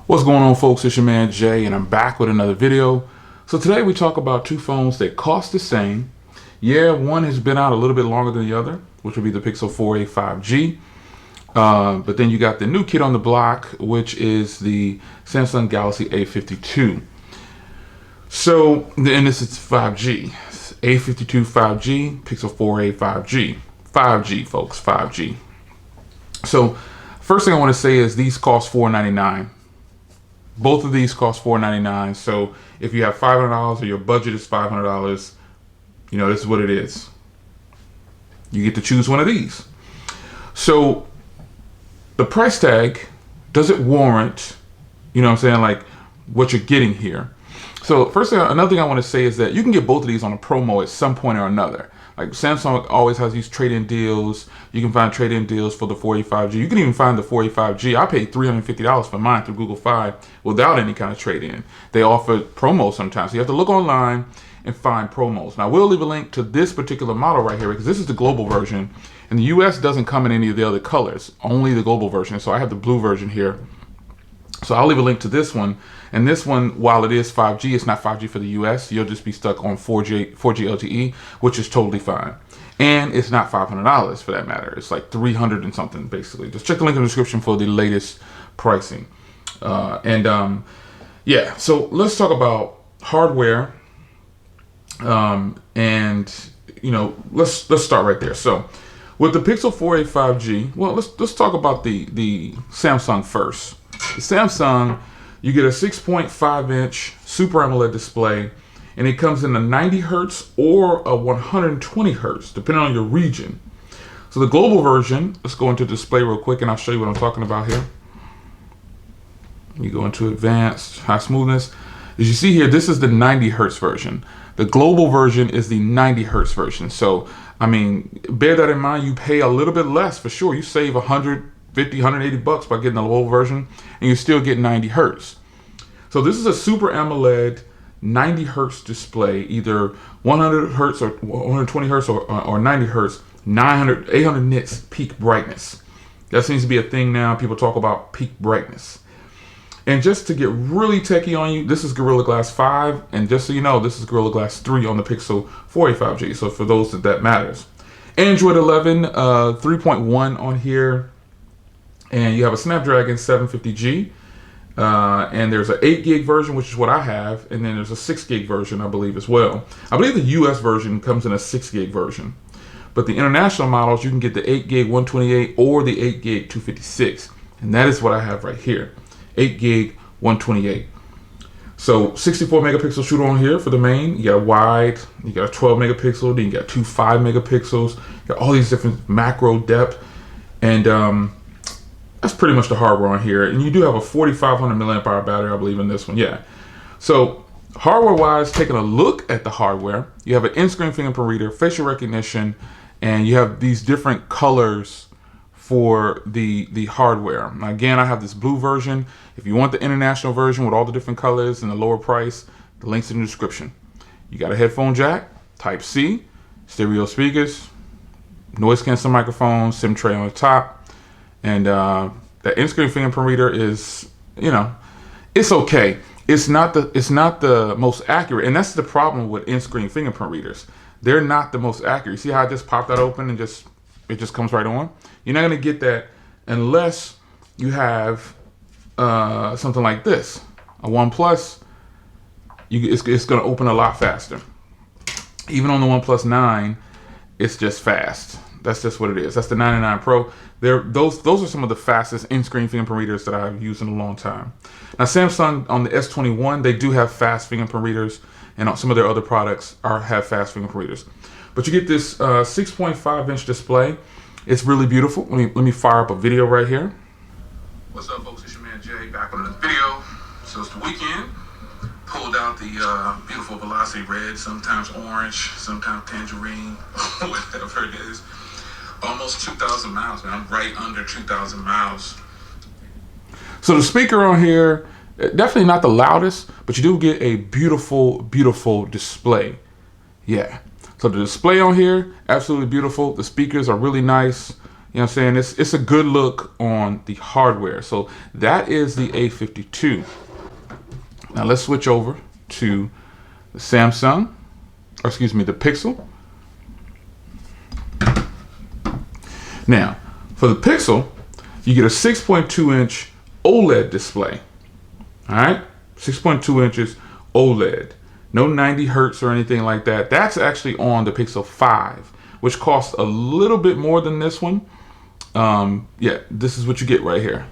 What's going on, folks? It's your man Jay, and I'm back with another video. So today we talk about two phones that cost the same. Yeah, one has been out a little bit longer than the other, which would be the Pixel 4a 5G. But then you got the new kid on the block, which is the Samsung Galaxy A52. So, and this is 5G. A52 5G, Pixel 4a 5G. 5G, folks, 5G. So, first thing I want to say is these cost $499. Both of these cost $499. So if you have $500 or your budget is $500, you know, this is what it is. You get to choose one of these. So the price tag, does it warrant, you know what I'm saying, like what you're getting here? So first thing, another thing I want to say is that you can get both of these on a promo at some point or another. Like Samsung always has these trade-in deals. You can find trade-in deals for the 4a 5G. You can even find the 4a 5G. I paid $350 for mine through Google Fi without any kind of trade-in. They offer promos sometimes. So you have to look online and find promos. Now, we'll leave a link to this particular model right here because this is the global version. And the US doesn't come in any of the other colors, only the global version. So I have the blue version here. So I'll leave a link to this one. And this one, while it is 5G, it's not 5G for the US. You'll just be stuck on 4G LTE, which is totally fine. And it's not $500 for that matter. It's like $300 and something, basically. Just check the link in the description for the latest pricing. Yeah, so let's talk about hardware. And, you know, let's start right there. So with the Pixel 4a 5G, well, let's talk about the Samsung first. The Samsung, you get a 6.5-inch Super AMOLED display, and it comes in a 90 hertz or a 120 hertz, depending on your region. So the global version, let's go into display real quick, and I'll show you what I'm talking about here. You go into advanced, high smoothness. As you see here, this is the 90 hertz version. The global version is the 90 hertz version. So, I mean, bear that in mind. You pay a little bit less for sure. You save $150, $180 by getting the global version, and you still get 90 hertz. So this is a Super AMOLED 90 hertz display, either 100 hertz or 120 hertz or 90 hertz, 800 nits peak brightness. That seems to be a thing now. People talk about peak brightness. And just to get really techie on you, this is Gorilla Glass 5, and just so you know, this is Gorilla Glass 3 on the Pixel 4a 5G. So for those that matters. Android 11, 3.1 on here. And you have a Snapdragon 750G, and there's an 8 gig version, which is what I have, and then there's a 6 gig version, I believe, as well. I believe the US version comes in a 6 gig version, but the international models, you can get the 8 gig 128 or the 8 gig 256, and that is what I have right here, 8 gig 128. So 64 megapixel shooter on here for the main. You got a wide, you got a 12 megapixel, then you got two 5 megapixels, you got all these different macro depth, and that's pretty much the hardware on here. And you do have a 4,500 milliamp hour battery, I believe, in this one. Yeah. So hardware-wise, taking a look at the hardware, you have an in-screen fingerprint reader, facial recognition, and you have these different colors for the hardware. Now, again, I have this blue version. If you want the international version with all the different colors and the lower price, the link's in the description. You got a headphone jack, Type-C, stereo speakers, noise canceling microphone, SIM tray on the top. And that in-screen fingerprint reader is, you know, it's okay. It's not the most accurate, and that's the problem with in-screen fingerprint readers. They're not the most accurate. See how I just popped that open and it just comes right on? You're not gonna get that unless you have something like this, a OnePlus. It's gonna open a lot faster. Even on the OnePlus 9, it's just fast. That's just what it is. That's the 99 Pro. Those are some of the fastest in-screen fingerprint readers that I've used in a long time. Now, Samsung on the S21, they do have fast fingerprint readers, and some of their other products have fast fingerprint readers. But you get this 6.5-inch display. It's really beautiful. Let me fire up a video right here. What's up, folks? It's your man Jay back with another video. So it's the weekend. Pulled out the beautiful Velocity Red, sometimes orange, sometimes tangerine, whatever it is. Almost 2,000 miles, man. I'm right under 2,000 miles. So the speaker on here, definitely not the loudest, but you do get a beautiful, beautiful display. Yeah. So the display on here, absolutely beautiful. The speakers are really nice. You know what I'm saying? It's a good look on the hardware. So that is the A52. Now let's switch over to the Samsung, or excuse me, the Pixel. Now, for the Pixel, you get a 6.2 inch OLED display. All right, 6.2 inches OLED. No 90 hertz or anything like that. That's actually on the Pixel 5, which costs a little bit more than this one. Yeah, this is what you get right here.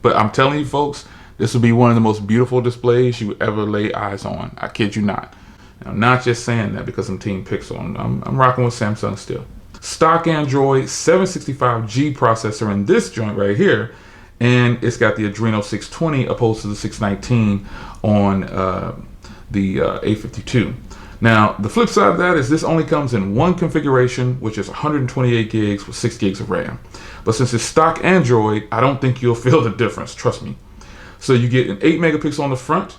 But I'm telling you, folks, this will be one of the most beautiful displays you ever lay eyes on. I kid you not. And I'm not just saying that because I'm Team Pixel. I'm rocking with Samsung still. Stock Android 765G processor in this joint right here, and it's got the Adreno 620 opposed to the 619 on the A52. Now, the flip side of that is this only comes in one configuration, which is 128 gigs with 6 gigs of RAM. But since it's stock Android, I don't think you'll feel the difference, trust me. So you get an 8 megapixel on the front,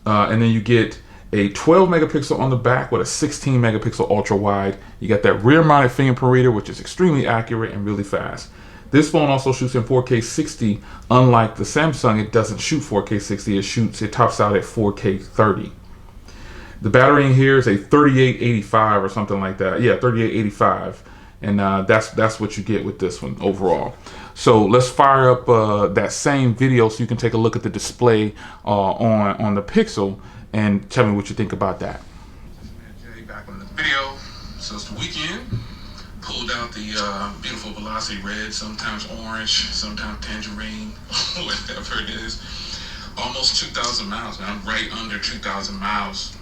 and then you get a 12 megapixel on the back with a 16 megapixel ultra wide. You got that rear mounted fingerprint reader, which is extremely accurate and really fast. This phone also shoots in 4K 60. Unlike the Samsung, it doesn't shoot 4K 60. It tops out at 4K 30. The battery in here is a 3885 or something like that. Yeah, 3885. And that's what you get with this one overall. So let's fire up that same video so you can take a look at the display on the Pixel and tell me what you think about that. Jay back on the video. So it's the weekend. Pulled out the beautiful Velocity Red, sometimes orange, sometimes tangerine, whatever it is. Almost 2,000 miles, man. I'm right under 2,000 miles.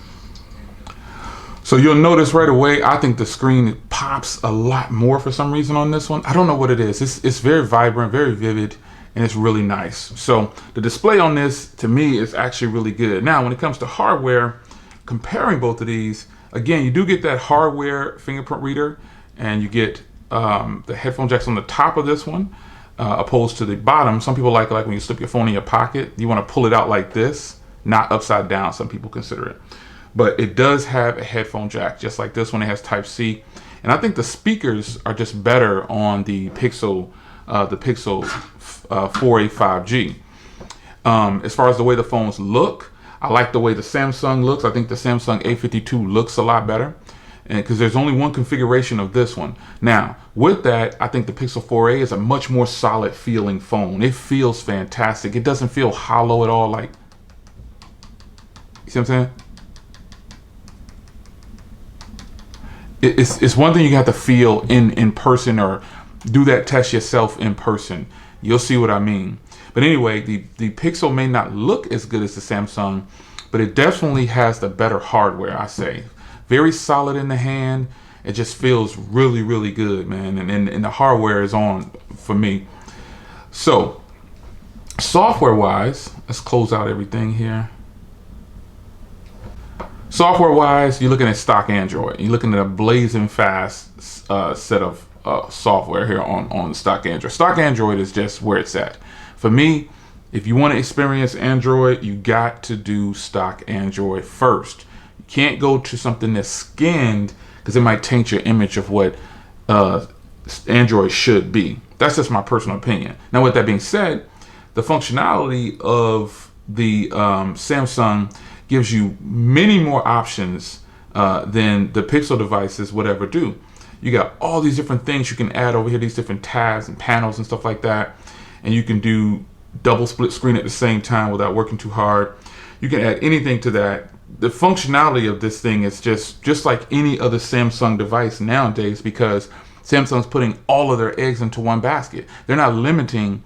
So you'll notice right away, I think the screen pops a lot more for some reason on this one. I don't know what it is. It's very vibrant, very vivid, and it's really nice. So the display on this, to me, is actually really good. Now, when it comes to hardware, comparing both of these, again, you do get that hardware fingerprint reader, and you get the headphone jacks on the top of this one, opposed to the bottom. Some people like when you slip your phone in your pocket, you want to pull it out like this, not upside down, some people consider it. But it does have a headphone jack, just like this one. It has Type-C. And I think the speakers are just better on the Pixel 4a5G. As far as the way the phones look, I like the way the Samsung looks. I think the Samsung A52 looks a lot better, and because there's only one configuration of this one. Now, with that, I think the Pixel 4a is a much more solid feeling phone. It feels fantastic. It doesn't feel hollow at all. Like, you see what I'm saying? It's one thing you have to feel in person, or do that test yourself in person. You'll see what I mean. But anyway, the Pixel may not look as good as the Samsung, but it definitely has the better hardware, I say. Very solid in the hand. It just feels really, really good, man. And the hardware is on for me. So, software-wise, let's close out everything here. Software-wise, you're looking at stock Android. You're looking at a blazing fast set of software here on stock Android. Stock Android is just where it's at. For me, if you want to experience Android, you got to do stock Android first. You can't go to something that's skinned, because it might taint your image of what Android should be. That's just my personal opinion. Now, with that being said, the functionality of the Samsung gives you many more options than the Pixel devices would ever do. You got all these different things you can add over here, these different tabs and panels and stuff like that. And you can do double split screen at the same time without working too hard. You can add anything to that. The functionality of this thing is just like any other Samsung device nowadays, because Samsung's putting all of their eggs into one basket. They're not limiting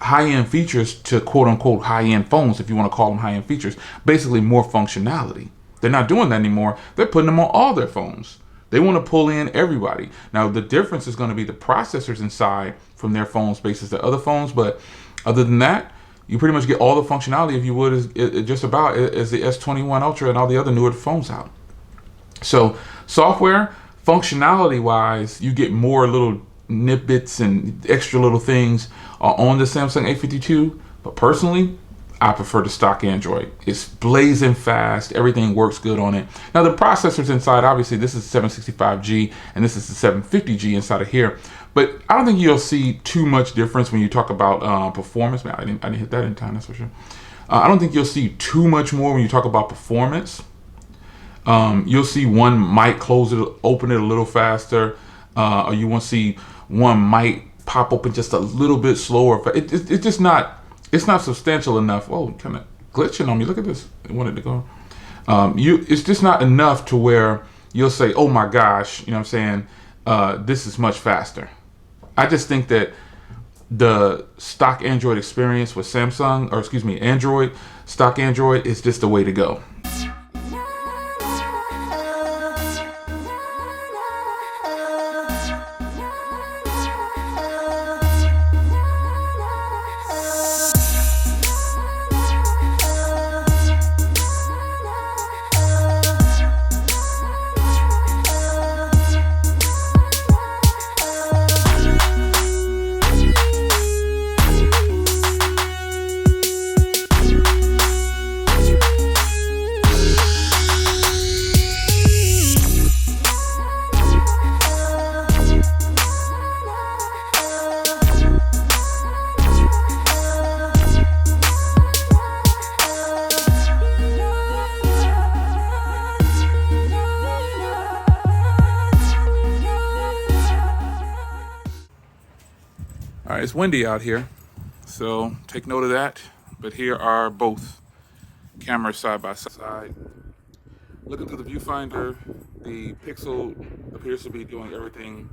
high-end features to quote-unquote high-end phones, if you want to call them high-end features. Basically more functionality. They're not doing that anymore. They're putting them on all their phones. They want to pull in everybody. Now, the difference is going to be the processors inside from their phones versus the other phones, but other than that, you pretty much get all the functionality, if you would, is just about as the S21 Ultra and all the other newer phones out. So software, functionality-wise, you get more little nitbits and extra little things on the Samsung A52, but personally, I prefer the stock Android. It's blazing fast. Everything works good on it. Now, the processors inside, obviously, this is 765G and this is the 750G inside of here. But I don't think you'll see too much difference when you talk about performance. Man, I didn't hit that in time, that's for sure. I don't think you'll see too much more when you talk about performance. You'll see one might close it, open it a little faster, or you want to see one might pop open just a little bit slower. It's just not, it's not substantial enough. Oh, kind of glitching on me. Look at this. I wanted to go. It's just not enough to where you'll say, oh my gosh, you know what I'm saying? This is much faster. I just think that the stock Android experience with Samsung, or excuse me, Android, stock Android is just the way to go. All right, it's windy out here, so take note of that. But here are both cameras side by side. Looking through the viewfinder, the Pixel appears to be doing everything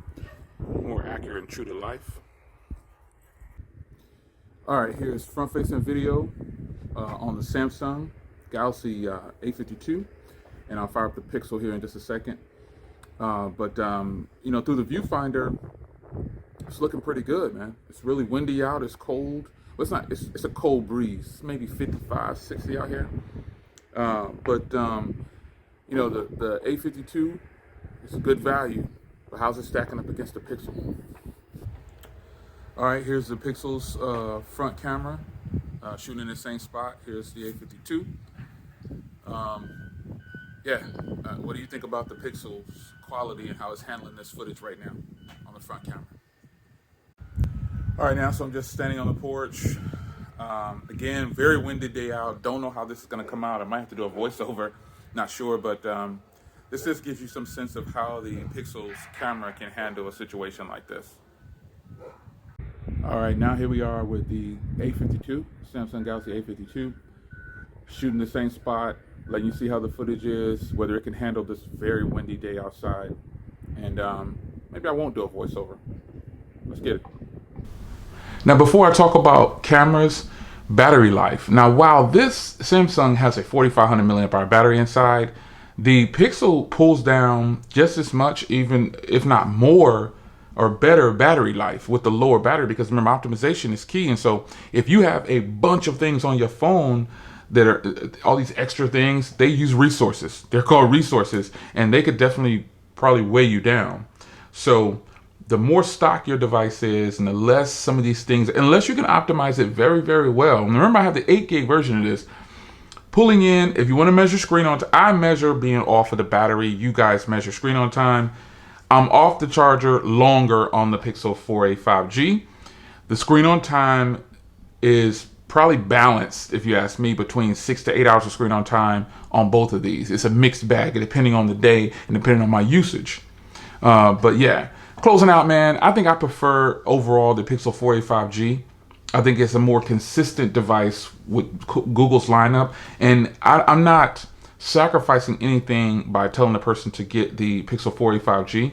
more accurate and true to life. All right, here's front-facing video on the Samsung Galaxy A52, and I'll fire up the Pixel here in just a second. You know, through the viewfinder, it's looking pretty good, man. It's really windy out. It's cold. Well, it's not. It's a cold breeze. It's maybe 55, 60 out here. You know, the A52 is a good value, but how's it stacking up against the Pixel? All right, here's the Pixel's front camera, shooting in the same spot. Here's the A52. What do you think about the Pixel's quality and how it's handling this footage right now on the front camera? All right, now, so I'm just standing on the porch. Again, very windy day out. Don't know how this is going to come out. I might have to do a voiceover. Not sure, but this just gives you some sense of how the Pixel's camera can handle a situation like this. All right, now here we are with the A52, Samsung Galaxy A52, shooting the same spot, letting you see how the footage is, whether it can handle this very windy day outside. And maybe I won't do a voiceover. Let's get it. Now, before I talk about cameras, battery life. Now, while this Samsung has a 4,500 milliamp hour battery inside, the Pixel pulls down just as much, even if not more or better battery life with the lower battery, because remember, optimization is key. And so if you have a bunch of things on your phone that are all these extra things, they use resources. They're called resources, and they could definitely probably weigh you down. So the more stock your device is, and the less some of these things, unless you can optimize it very, very well. And remember, I have the 8 gig version of this. Pulling in, if you want to measure screen on time, I measure being off of the battery. You guys measure screen on time. I'm off the charger longer on the Pixel 4a 5G. The screen on time is probably balanced, if you ask me, between 6 to 8 hours of screen on time on both of these. It's a mixed bag depending on the day and depending on my usage. But yeah. Closing out, man, I think I prefer overall the Pixel 4a 5G. I think it's a more consistent device with Google's lineup. And I'm not sacrificing anything by telling the person to get the Pixel 4a 5G.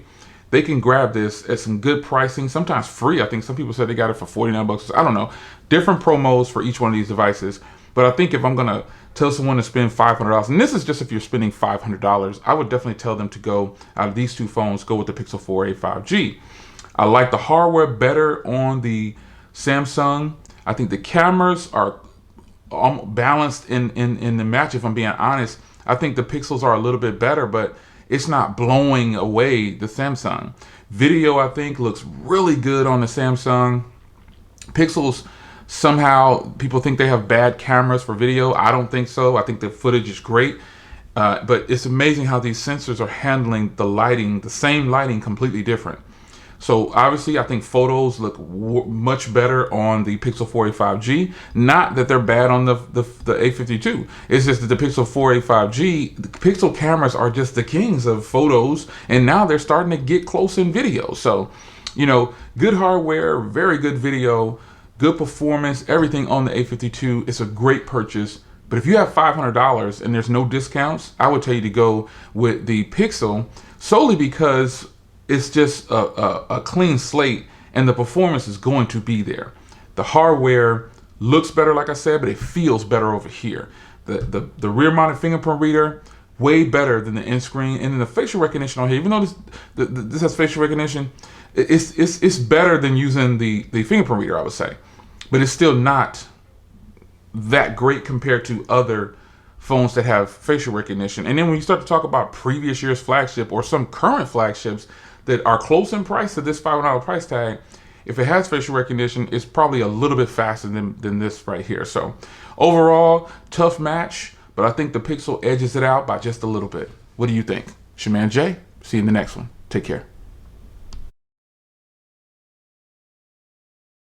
They can grab this at some good pricing, sometimes free. I think some people said they got it for 49 bucks. I don't know. Different promos for each one of these devices. But I think if I'm going to tell someone to spend $500, and this is just if you're spending $500, I would definitely tell them to go out of these two phones, go with the Pixel 4a 5G. I like the hardware better on the Samsung. I think the cameras are balanced in the match, if I'm being honest. I think the Pixels are a little bit better, but it's not blowing away the Samsung. Video, I think, looks really good on the Samsung. Pixels, somehow people think they have bad cameras for video. I don't think so. I think the footage is great. But it's amazing how these sensors are handling the lighting, the same lighting, completely different. So obviously, I think photos look much better on the Pixel 4a5G. Not that they're bad on the A52. It's just that the Pixel 4a5G, the Pixel cameras are just the kings of photos, and now they're starting to get close in video. So, you know, good hardware, very good video, good performance, everything on the A52. It's a great purchase. But if you have $500 and there's no discounts, I would tell you to go with the Pixel, solely because it's just a clean slate and the performance is going to be there. The hardware looks better, like I said, but it feels better over here. The rear mounted fingerprint reader, way better than the in-screen. And then the facial recognition on here, even though this has facial recognition, it's better than using the fingerprint reader, I would say. But it's still not that great compared to other phones that have facial recognition. And then when you start to talk about previous year's flagship or some current flagships that are close in price to this $500 price tag, if it has facial recognition, it's probably a little bit faster than this right here. So overall, tough match, but I think the Pixel edges it out by just a little bit. What do you think? It's your man Jay. See you in the next one. Take care.